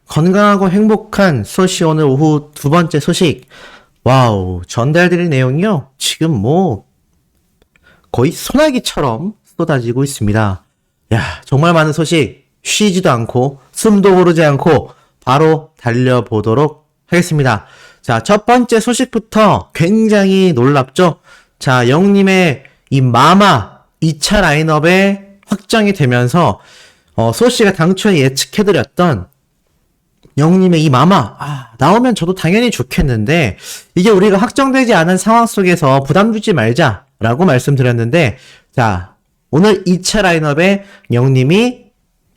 건강하고 행복한 소시 오늘 오후 두 번째 소식. 와우, 전달드릴 내용이요. 지금 거의 소나기처럼 쏟아지고 있습니다. 야, 정말 많은 소식 쉬지도 않고 숨도 고르지 않고 바로 달려보도록 하겠습니다. 자, 첫 번째 소식부터 굉장히 놀랍죠? 자, 영님의 이 마마 2차 라인업에 확정이 되면서 소씨가 당초에 예측해드렸던 영님의 이 마마, 나오면 저도 당연히 좋겠는데, 이게 우리가 확정되지 않은 상황 속에서 부담 주지 말자라고 말씀드렸는데, 자, 오늘 2차 라인업에 영님이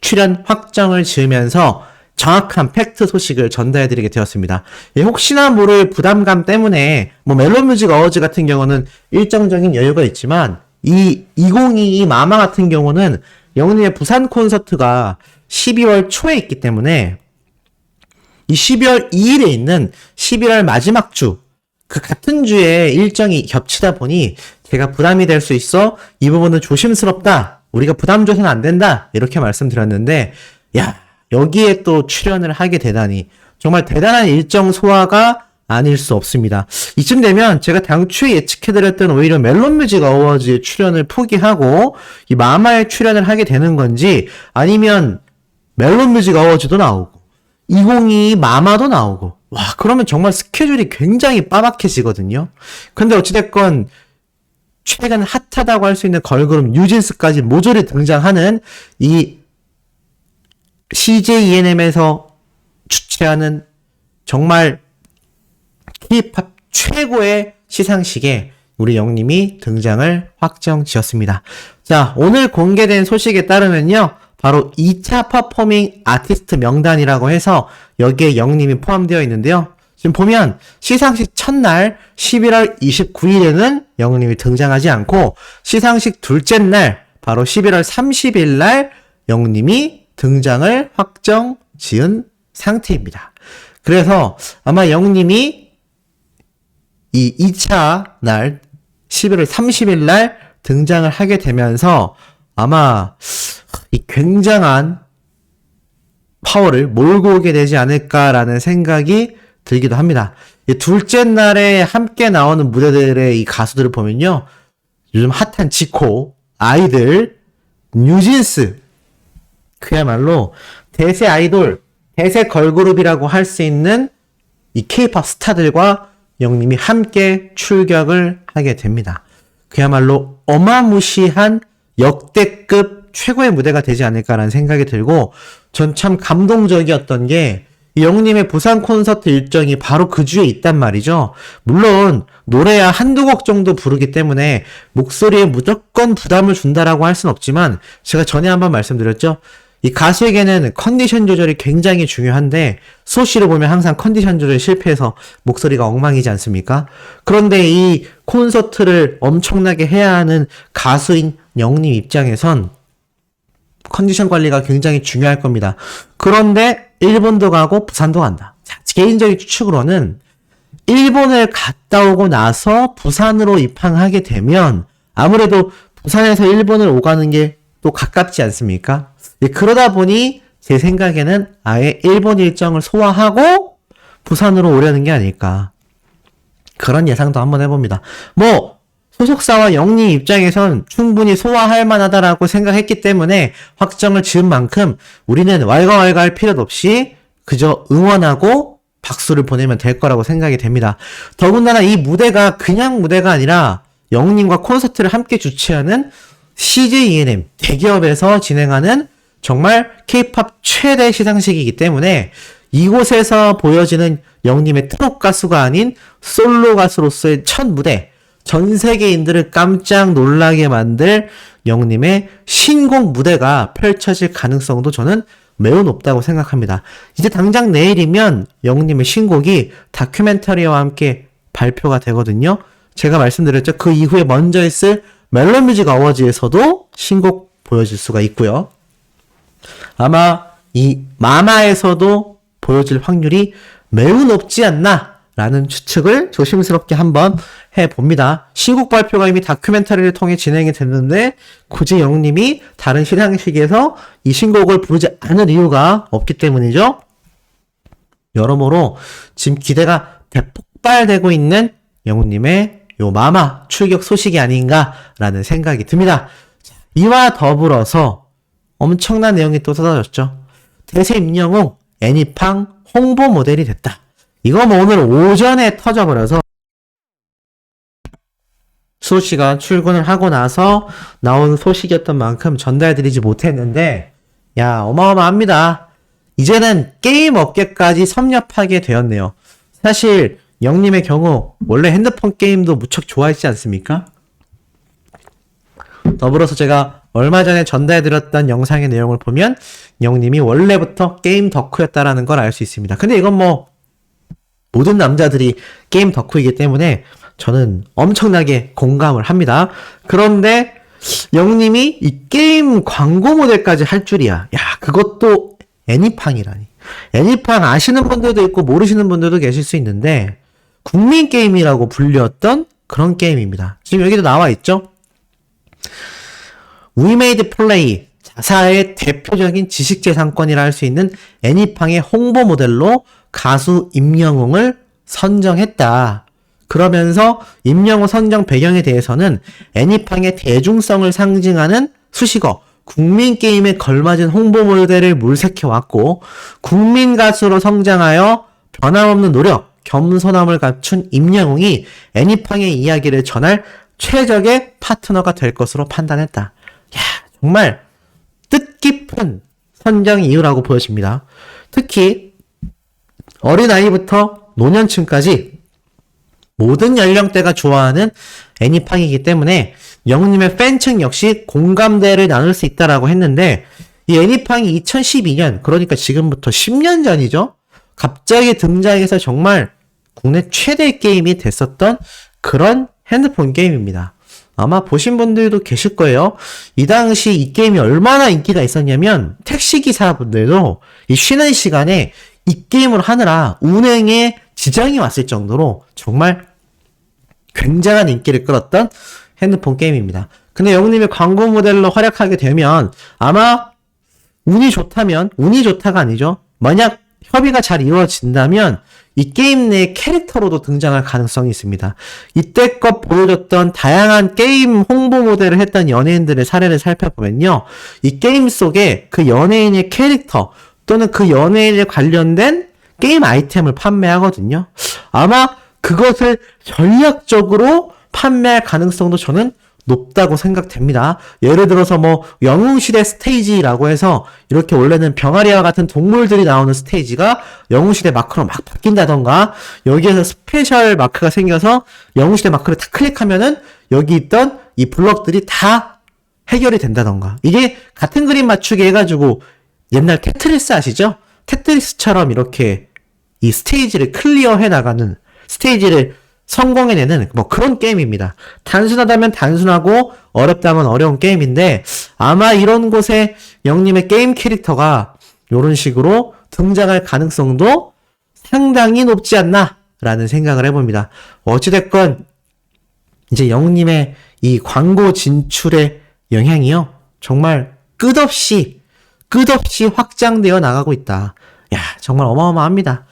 출연 확정을 지으면서 정확한 팩트 소식을 전달해드리게 되었습니다. 혹시나 모를 부담감 때문에, 멜론뮤직 어워즈 같은 경우는 일정적인 여유가 있지만, 이 2022 마마 같은 경우는 영님의 부산 콘서트가 12월 초에 있기 때문에, 이 12월 2일에 있는 11월 마지막 주, 그 같은 주에 일정이 겹치다 보니 제가 부담이 될 수 있어 이 부분은 조심스럽다. 우리가 부담 줘서는 안 된다. 이렇게 말씀드렸는데, 야, 여기에 또 출연을 하게 되다니 정말 대단한 일정 소화가 아닐 수 없습니다. 이쯤 되면 제가 당초에 예측해드렸던 오히려 멜론뮤직 어워즈의 출연을 포기하고 이 마마에 출연을 하게 되는 건지, 아니면 멜론뮤직 어워즈도 나오고 2022 마마도 나오고, 와, 그러면 정말 스케줄이 굉장히 빠박해지거든요. 근데 어찌됐건 최근 핫하다고 할 수 있는 걸그룹 뉴진스까지 모조리 등장하는 이 CJENM에서 주최하는 정말 K-팝 최고의 시상식에 우리 영님이 등장을 확정 지었습니다. 자, 오늘 공개된 소식에 따르면요, 바로 2차 퍼포밍 아티스트 명단이라고 해서 여기에 영님이 포함되어 있는데요. 지금 보면 시상식 첫날 11월 29일에는 영님이 등장하지 않고, 시상식 둘째 날 바로 11월 30일 날 영님이 등장을 확정 지은 상태입니다. 그래서 아마 영님이 이 2차 날 11월 30일 날 등장을 하게 되면서 아마 이 굉장한 파워를 몰고 오게 되지 않을까라는 생각이 들기도 합니다. 이 둘째 날에 함께 나오는 무대들의 이 가수들을 보면요, 요즘 핫한 지코, 아이들, 뉴진스, 그야말로 대세 아이돌, 대세 걸그룹이라고 할 수 있는 이 K-팝 스타들과 영님이 함께 출격을 하게 됩니다. 그야말로 어마무시한 역대급 최고의 무대가 되지 않을까라는 생각이 들고, 전 참 감동적이었던 게 영님의 부산 콘서트 일정이 바로 그 주에 있단 말이죠. 물론 노래야 한두 곡 정도 부르기 때문에 목소리에 무조건 부담을 준다라고 할 순 없지만, 제가 전에 한번 말씀드렸죠. 이 가수에게는 컨디션 조절이 굉장히 중요한데, 소시를 보면 항상 컨디션 조절에 실패해서 목소리가 엉망이지 않습니까? 그런데 이 콘서트를 엄청나게 해야 하는 가수인 영님 입장에선 컨디션 관리가 굉장히 중요할 겁니다. 그런데 일본도 가고 부산도 간다. 자, 개인적인 추측으로는 일본을 갔다 오고 나서 부산으로 입항하게 되면 아무래도 부산에서 일본을 오가는 게 또 가깝지 않습니까? 그러다 보니 제 생각에는 아예 일본 일정을 소화하고 부산으로 오려는 게 아닐까, 그런 예상도 한번 해봅니다. 소속사와 영님 입장에선 충분히 소화할 만하다라고 생각했기 때문에 확정을 지은 만큼 우리는 왈가왈가 할 필요도 없이 그저 응원하고 박수를 보내면 될 거라고 생각이 됩니다. 더군다나 이 무대가 그냥 무대가 아니라 영님과 콘서트를 함께 주최하는 CJENM 대기업에서 진행하는 정말 K-팝 최대 시상식이기 때문에 이곳에서 보여지는 영님의 트롯 가수가 아닌 솔로 가수로서의 첫 무대, 전 세계인들을 깜짝 놀라게 만들 영님의 신곡 무대가 펼쳐질 가능성도 저는 매우 높다고 생각합니다. 이제 당장 내일이면 영님의 신곡이 다큐멘터리와 함께 발표가 되거든요. 제가 말씀드렸죠. 그 이후에 먼저 있을 멜론뮤직 어워즈에서도 신곡 보여질 수가 있고요. 아마 이 마마에서도 보여질 확률이 매우 높지 않나 라는 추측을 조심스럽게 한번 해봅니다. 신곡 발표가 이미 다큐멘터리를 통해 진행이 됐는데 굳이 영님이 다른 시상식에서 이 신곡을 부르지 않을 이유가 없기 때문이죠. 여러모로 지금 기대가 대폭발되고 있는 영훈님의 요 마마 출격 소식이 아닌가라는 생각이 듭니다. 이와 더불어서 엄청난 내용이 또 쏟아졌죠. 대세 임영웅 애니팡 홍보 모델이 됐다. 이거 뭐 오늘 오전에 터져버려서 수호씨가 출근을 하고 나서 나온 소식이었던 만큼 전달드리지 못했는데, 야, 어마어마합니다. 이제는 게임 업계까지 섭렵하게 되었네요. 사실 영님의 경우 원래 핸드폰 게임도 무척 좋아했지 않습니까? 더불어서 제가 얼마 전에 전달해드렸던 영상의 내용을 보면 영님이 원래부터 게임 덕후였다라는 걸 알 수 있습니다. 근데 이건 뭐 모든 남자들이 게임 덕후이기 때문에 저는 엄청나게 공감을 합니다. 그런데 영님이 이 게임 광고 모델까지 할 줄이야. 야, 그것도 애니팡이라니. 애니팡 아시는 분들도 있고 모르시는 분들도 계실 수 있는데 국민 게임이라고 불렸던 그런 게임입니다. 지금 여기도 나와 있죠? We Made Play, 자사의 대표적인 지식재산권이라 할 수 있는 애니팡의 홍보 모델로 가수 임영웅을 선정했다. 그러면서 임영웅 선정 배경에 대해서는 애니팡의 대중성을 상징하는 수식어 국민게임에 걸맞은 홍보 모델을 물색해왔고 국민 가수로 성장하여 변함없는 노력, 겸손함을 갖춘 임영웅이 애니팡의 이야기를 전할 최적의 파트너가 될 것으로 판단했다. 야, 정말 뜻깊은 선정 이유라고 보여집니다. 특히 어린아이부터 노년층까지 모든 연령대가 좋아하는 애니팡이기 때문에 영웅님의 팬층 역시 공감대를 나눌 수 있다라고 했는데, 이 애니팡이 2012년, 그러니까 지금부터 10년 전이죠? 갑자기 등장해서 정말 국내 최대 게임이 됐었던 그런 핸드폰 게임입니다. 아마 보신 분들도 계실 거예요. 이 당시 이 게임이 얼마나 인기가 있었냐면 택시기사분들도 이 쉬는 시간에 이 게임을 하느라 운행에 지장이 왔을 정도로 정말 굉장한 인기를 끌었던 핸드폰 게임입니다. 근데 영웅님이 광고 모델로 활약하게 되면 아마 운이 좋다가 아니죠. 만약 협의가 잘 이루어진다면 이 게임 내 캐릭터로도 등장할 가능성이 있습니다. 이때껏 보여줬던 다양한 게임 홍보 모델을 했던 연예인들의 사례를 살펴보면요. 이 게임 속에 그 연예인의 캐릭터 또는 그 연예인에 관련된 게임 아이템을 판매하거든요. 아마 그것을 전략적으로 판매할 가능성도 저는 높다고 생각됩니다. 예를 들어서 뭐 영웅시대 스테이지라고 해서 이렇게 원래는 병아리와 같은 동물들이 나오는 스테이지가 영웅시대 마크로 막 바뀐다던가, 여기에서 스페셜 마크가 생겨서 영웅시대 마크를 딱 클릭하면은 여기 있던 이 블럭들이 다 해결이 된다던가, 이게 같은 그림 맞추기 해가지고 옛날 테트리스 아시죠? 테트리스처럼 이렇게 이 스테이지를 클리어해 나가는, 스테이지를 성공해내는 뭐 그런 게임입니다. 단순하다면 단순하고 어렵다면 어려운 게임인데, 아마 이런 곳에 영님의 게임 캐릭터가 이런 식으로 등장할 가능성도 상당히 높지 않나 라는 생각을 해봅니다. 어찌됐건 이제 영님의 이 광고 진출의 영향이요, 정말 끝없이 확장되어 나가고 있다. 야, 정말 어마어마합니다.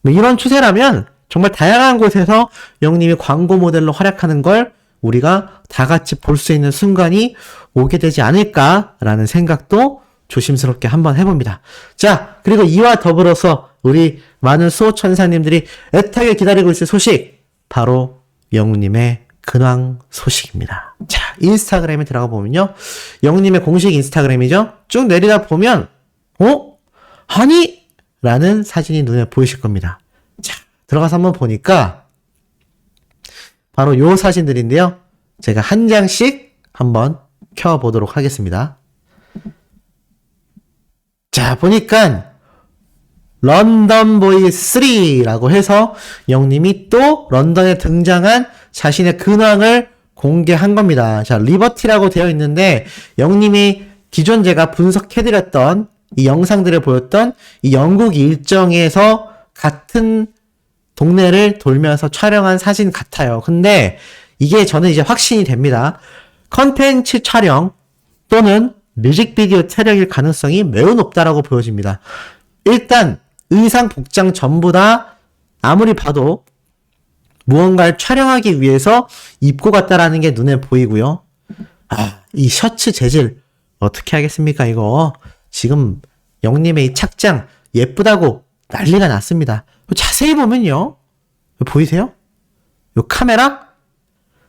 이런 추세라면 정말 다양한 곳에서 영님이 광고 모델로 활약하는 걸 우리가 다 같이 볼 수 있는 순간이 오게 되지 않을까라는 생각도 조심스럽게 한번 해봅니다. 자, 그리고 이와 더불어서 우리 많은 수호천사님들이 애타게 기다리고 있을 소식, 바로 영웅님의 근황 소식입니다. 자, 인스타그램에 들어가 보면요, 영웅님의 공식 인스타그램이죠. 쭉 내리다 보면 아니? 라는 사진이 눈에 보이실 겁니다. 자, 들어가서 한번 보니까 바로 요 사진들인데요. 제가 한 장씩 한번 켜보도록 하겠습니다. 자, 보니까 런던보이 3라고 해서 영님이 또 런던에 등장한 자신의 근황을 공개한 겁니다. 자, 리버티라고 되어 있는데 영님이 기존 제가 분석해드렸던 이 영상들을 보였던 이 영국 일정에서 같은 동네를 돌면서 촬영한 사진 같아요. 근데 이게 저는 이제 확신이 됩니다. 컨텐츠 촬영 또는 뮤직비디오 촬영일 가능성이 매우 높다라고 보여집니다. 일단 의상, 복장 전부 다 아무리 봐도 무언가를 촬영하기 위해서 입고 갔다라는 게 눈에 보이고요. 이 셔츠 재질 어떻게 하겠습니까 이거. 지금 영님의 이 착장 예쁘다고 난리가 났습니다. 자세히 보면요. 보이세요? 요 카메라?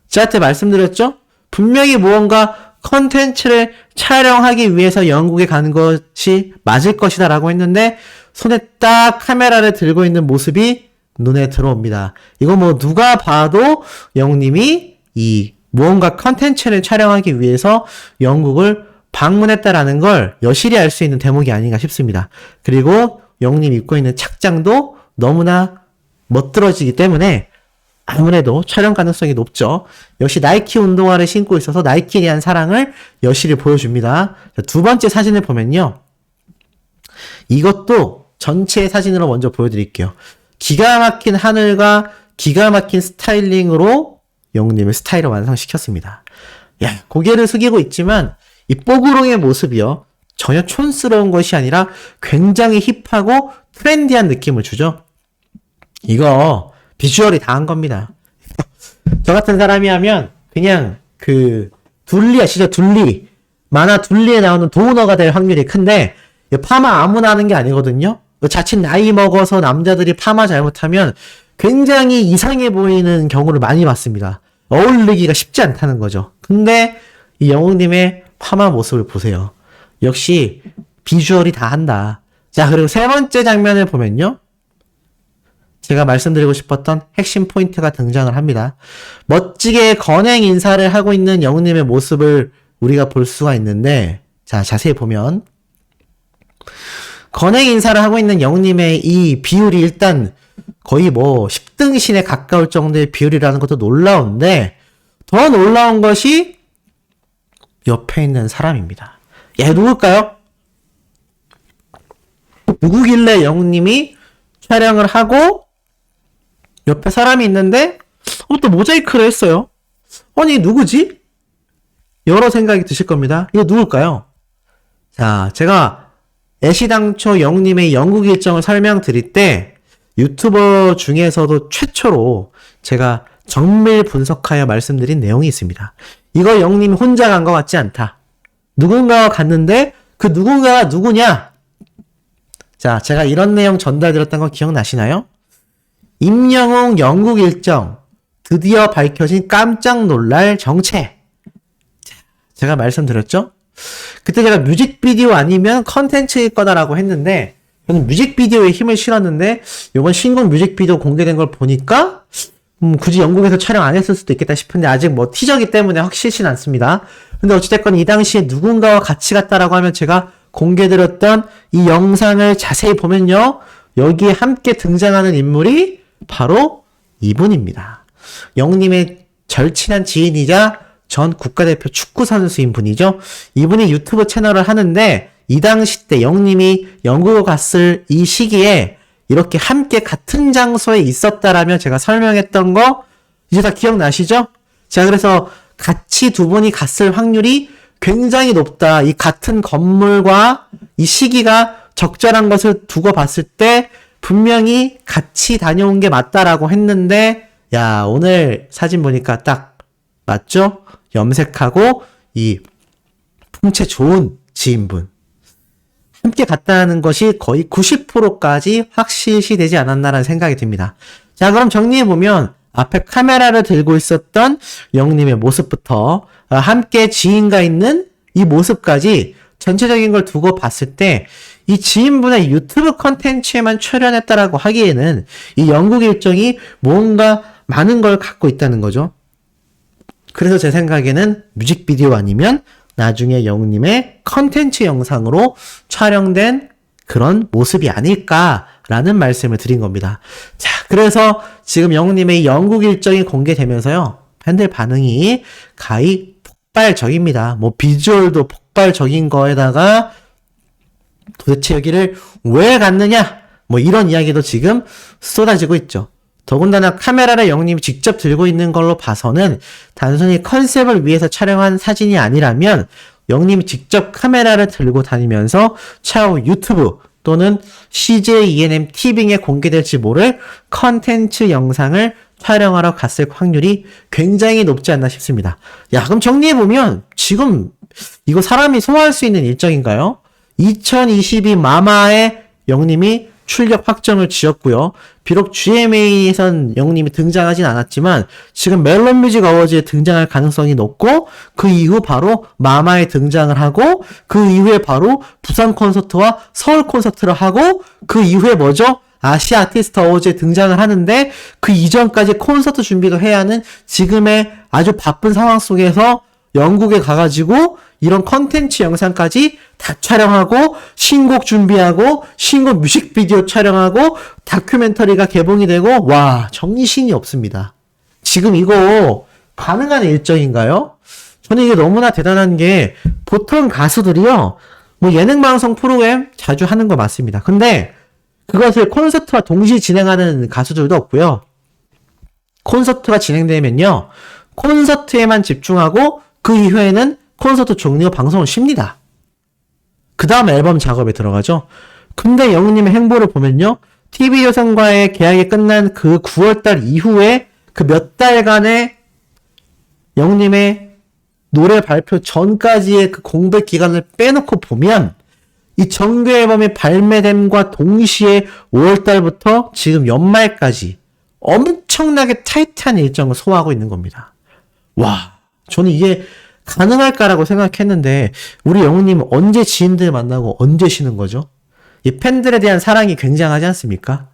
저한테 말씀드렸죠? 분명히 무언가 컨텐츠를 촬영하기 위해서 영국에 가는 것이 맞을 것이다 라고 했는데 손에 딱 카메라를 들고 있는 모습이 눈에 들어옵니다. 이거 뭐 누가 봐도 영님이 이 무언가 컨텐츠를 촬영하기 위해서 영국을 방문했다라는 걸 여실히 알 수 있는 대목이 아닌가 싶습니다. 그리고 영님 입고 있는 착장도 너무나 멋들어지기 때문에 아무래도 촬영 가능성이 높죠. 역시 나이키 운동화를 신고 있어서 나이키에 대한 사랑을 여실히 보여줍니다. 두 번째 사진을 보면요. 이것도 전체 사진으로 먼저 보여드릴게요. 기가 막힌 하늘과 기가 막힌 스타일링으로 영님의 스타일을 완성시켰습니다. 고개를 숙이고 있지만 이 뽀구롱의 모습이요. 전혀 촌스러운 것이 아니라 굉장히 힙하고 트렌디한 느낌을 주죠. 이거 비주얼이 다 한 겁니다. 저 같은 사람이 하면 그냥 둘리 아시죠? 둘리. 만화 둘리에 나오는 도우너가 될 확률이 큰데 파마 아무나 하는 게 아니거든요. 자칫 나이 먹어서 남자들이 파마 잘못하면 굉장히 이상해 보이는 경우를 많이 봤습니다. 어울리기가 쉽지 않다는 거죠. 근데 이 영웅님의 파마 모습을 보세요. 역시 비주얼이 다 한다. 자, 그리고 세 번째 장면을 보면요. 제가 말씀드리고 싶었던 핵심 포인트가 등장을 합니다. 멋지게 건행 인사를 하고 있는 영웅님의 모습을 우리가 볼 수가 있는데, 자, 자세히 보면 건행 인사를 하고 있는 영웅님의 이 비율이 일단 거의 뭐 10등신에 가까울 정도의 비율이라는 것도 놀라운데, 더 놀라운 것이 옆에 있는 사람입니다. 얘 누굴까요? 누구길래 영웅님이 촬영을 하고 옆에 사람이 있는데 또 모자이크를 했어요. 아니 누구지? 여러 생각이 드실 겁니다. 이거 누굴까요? 자, 제가 애시당초 영웅님의 영국 일정을 설명드릴 때 유튜버 중에서도 최초로 제가 정밀 분석하여 말씀드린 내용이 있습니다. 이거 영웅님이 혼자 간 것 같지 않다. 누군가가 갔는데 그 누군가가 누구냐? 자, 제가 이런 내용 전달드렸던 거 기억나시나요? 임영웅 영국 일정 드디어 밝혀진 깜짝 놀랄 정체. 제가 말씀드렸죠? 그때 제가 뮤직비디오 아니면 컨텐츠일 거다라고 했는데 저는 뮤직비디오에 힘을 실었는데 이번 신곡 뮤직비디오 공개된 걸 보니까 굳이 영국에서 촬영 안 했을 수도 있겠다 싶은데 아직 뭐 티저기 때문에 확실치는 않습니다. 근데 어찌됐건 이 당시에 누군가와 같이 갔다라고 하면 제가 공개드렸던 이 영상을 자세히 보면요. 여기에 함께 등장하는 인물이 바로 이분입니다. 영웅님의 절친한 지인이자 전 국가대표 축구선수인 분이죠. 이분이 유튜브 채널을 하는데 이 당시 때 영웅님이 영국을 갔을 이 시기에 이렇게 함께 같은 장소에 있었다라면 제가 설명했던 거 이제 다 기억나시죠? 자, 그래서 같이 두 분이 갔을 확률이 굉장히 높다. 이 같은 건물과 이 시기가 적절한 것을 두고 봤을 때 분명히 같이 다녀온 게 맞다라고 했는데 야, 오늘 사진 보니까 딱 맞죠? 염색하고 이 풍채 좋은 지인분 함께 갔다는 것이 거의 90%까지 확실시 되지 않았나라는 생각이 듭니다. 자, 그럼 정리해보면 앞에 카메라를 들고 있었던 영웅님의 모습부터 함께 지인과 있는 이 모습까지 전체적인 걸 두고 봤을 때 이 지인분의 유튜브 컨텐츠에만 출연했다라고 하기에는 이 영국 일정이 뭔가 많은 걸 갖고 있다는 거죠. 그래서 제 생각에는 뮤직비디오 아니면 나중에 영웅님의 컨텐츠 영상으로 촬영된 그런 모습이 아닐까라는 말씀을 드린 겁니다. 자, 그래서 지금 영웅님의 영국 일정이 공개되면서요. 팬들 반응이 가히 폭발적입니다. 뭐 비주얼도 폭발적인 거에다가 도대체 여기를 왜 갔느냐? 뭐 이런 이야기도 지금 쏟아지고 있죠. 더군다나 카메라를 영웅님이 직접 들고 있는 걸로 봐서는 단순히 컨셉을 위해서 촬영한 사진이 아니라면 영웅님이 직접 카메라를 들고 다니면서 차후 유튜브 또는 CJ ENM 티빙에 공개될지 모를 컨텐츠 영상을 촬영하러 갔을 확률이 굉장히 높지 않나 싶습니다. 야, 그럼 정리해보면 지금 이거 사람이 소화할 수 있는 일정인가요? 2022 마마에 영님이 출격 확정을 지었고요. 비록 GMA에선 영님이 등장하진 않았지만 지금 멜론뮤직 어워즈에 등장할 가능성이 높고 그 이후 바로 마마에 등장을 하고 그 이후에 바로 부산 콘서트와 서울 콘서트를 하고 그 이후에 뭐죠? 아시아 아티스트 어워즈에 등장을 하는데 그 이전까지 콘서트 준비도 해야 하는 지금의 아주 바쁜 상황 속에서 영국에 가가지고 이런 컨텐츠 영상까지 다 촬영하고 신곡 준비하고 신곡 뮤직비디오 촬영하고 다큐멘터리가 개봉이 되고 와 정신이 없습니다. 지금 이거 가능한 일정인가요? 저는 이게 너무나 대단한 게 보통 가수들이요 뭐 예능방송 프로그램 자주 하는 거 맞습니다. 근데 그것을 콘서트와 동시에 진행하는 가수들도 없고요. 콘서트가 진행되면요 콘서트에만 집중하고 그 이후에는 콘서트 종료 방송을 쉽니다. 그 다음 앨범 작업에 들어가죠. 근데 영우님의 행보를 보면요. TV조선과의 계약이 끝난 그 9월달 이후에 그 몇 달간의 영우님의 노래 발표 전까지의 그 공백 기간을 빼놓고 보면 이 정규 앨범이 발매됨과 동시에 5월달부터 지금 연말까지 엄청나게 타이트한 일정을 소화하고 있는 겁니다. 와, 저는 이게 가능할까라고 생각했는데 우리 영우님 언제 지인들 만나고 언제 쉬는 거죠? 이 팬들에 대한 사랑이 굉장하지 않습니까?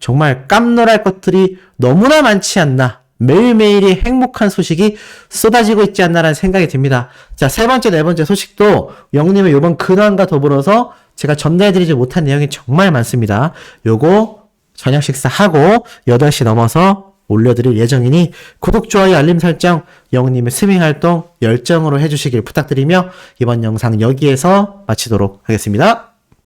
정말 깜놀할 것들이 너무나 많지 않나 매일매일이 행복한 소식이 쏟아지고 있지 않나라는 생각이 듭니다. 자, 세 번째, 네 번째 소식도 영우님의 이번 근황과 더불어서 제가 전달해드리지 못한 내용이 정말 많습니다. 요거 저녁 식사하고 8시 넘어서 올려드릴 예정이니 구독, 좋아요, 알림 설정, 영우님의 스밍 활동 열정으로 해주시길 부탁드리며 이번 영상 여기에서 마치도록 하겠습니다.